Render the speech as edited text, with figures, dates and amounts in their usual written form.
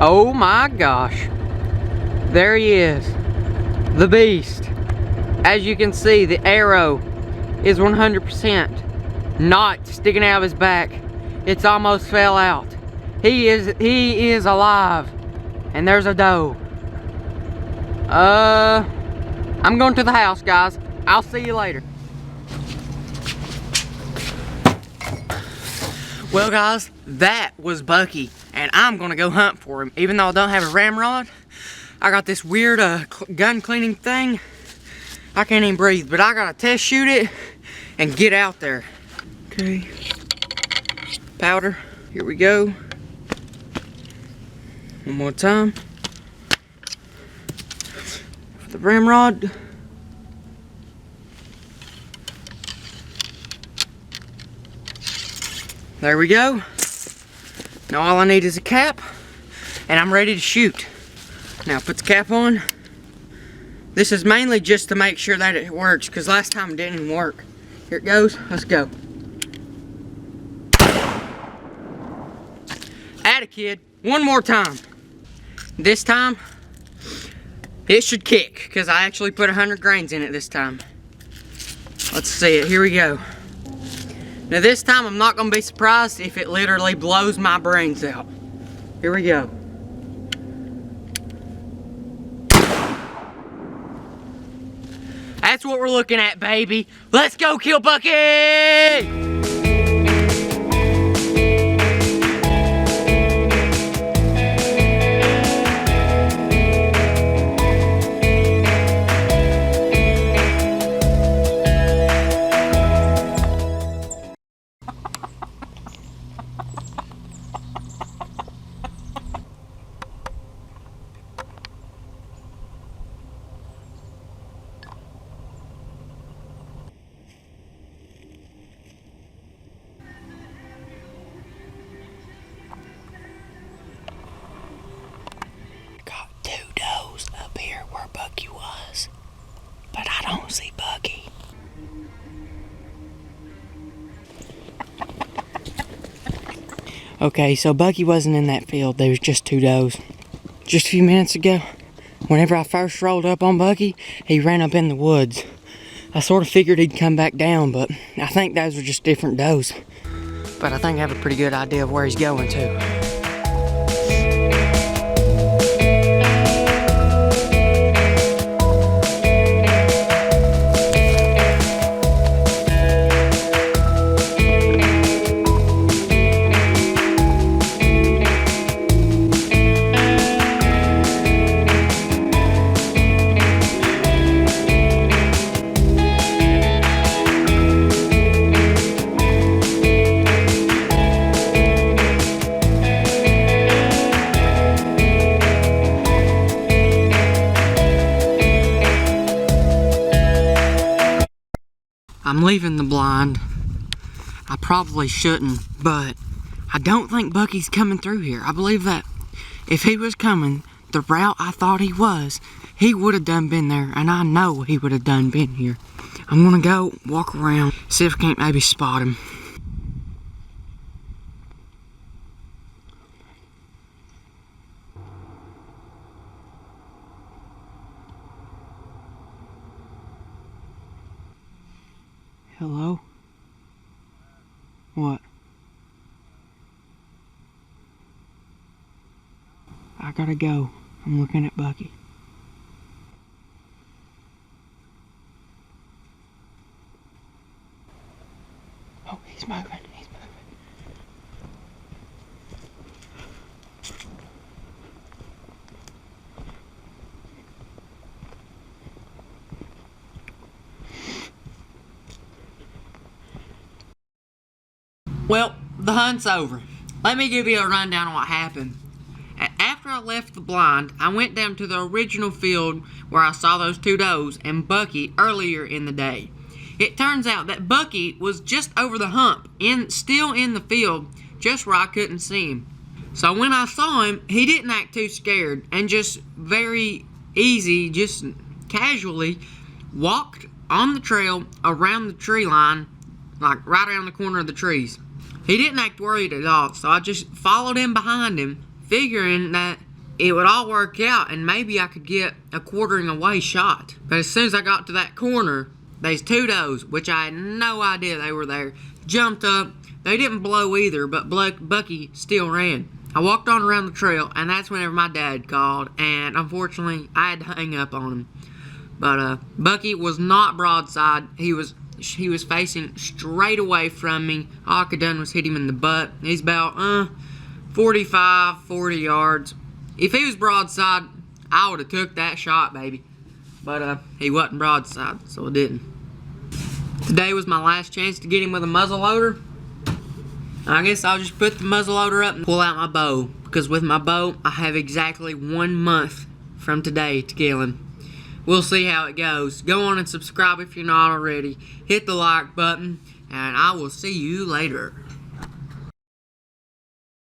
Oh my gosh. There he is. The beast. As you can see, the arrow is 100% not sticking out of his back. It's almost fell out. He is alive. And there's a doe. I'm going to the house, guys. I'll see you later. Well, guys, that was Bucky, and I'm gonna go hunt for him. Even though I don't have a ramrod, I got this weird gun cleaning thing. I can't even breathe, but I gotta test shoot it and get out there. Okay, powder, here we go. One more time. For the ramrod. There we go. Now all I need is a cap, and I'm ready to shoot. Now put the cap on. This is mainly just to make sure that it works, because last time it didn't even work. Here it goes, let's go. Atta kid, one more time. This time, it should kick, because I actually put 100 grains in it this time. Let's see it, here we go. Now this time I'm not going to be surprised if it literally blows my brains out. Here we go. That's what we're looking at, baby. Let's go kill Bucky! Bucky was, but I don't see Bucky. Okay, so Bucky wasn't in that field. There was just 2 does. Just a few minutes ago, whenever I first rolled up on Bucky, he ran up in the woods. I sort of figured he'd come back down, but I think those were just different does. But I think I have a pretty good idea of where he's going to. I'm leaving the blind. I probably shouldn't, but I don't think Bucky's coming through here. I believe that if he was coming the route I thought he was, he would have done been there, and I know he would have done been here. I'm gonna go walk around, see if I can't maybe spot him. Hello? What? I gotta go. I'm looking at Bucky. Oh, he's moving. He's moving. Well, the hunt's over. Let me give you a rundown on what happened. After I left the blind, I went down to the original field where I saw those 2 does and Bucky earlier in the day. It turns out that Bucky was just over the hump, still in the field, just where I couldn't see him. So when I saw him, he didn't act too scared and just very easy, just casually walked on the trail around the tree line, like right around the corner of the trees. He didn't act worried at all, so I just followed him behind him, figuring that it would all work out and maybe I could get a quartering away shot. But as soon as I got to that corner, there's two does, which I had no idea they were there. Jumped up. They didn't blow either, but Bucky still ran. I walked on around the trail, and that's whenever my dad called, and unfortunately, I had to hang up on him. But Bucky was not broadside. He was facing straight away from me. All I could done was hit him in the butt. He's about 45, 40 yards. If he was broadside, I would have took that shot, baby. But he wasn't broadside, so I didn't. Today was my last chance to get him with a muzzleloader. I guess I'll just put the muzzleloader up and pull out my bow. Because with my bow, I have exactly 1 month from today to kill him. We'll see how it goes. Go on and subscribe if you're not already. Hit the like button, and I will see you later.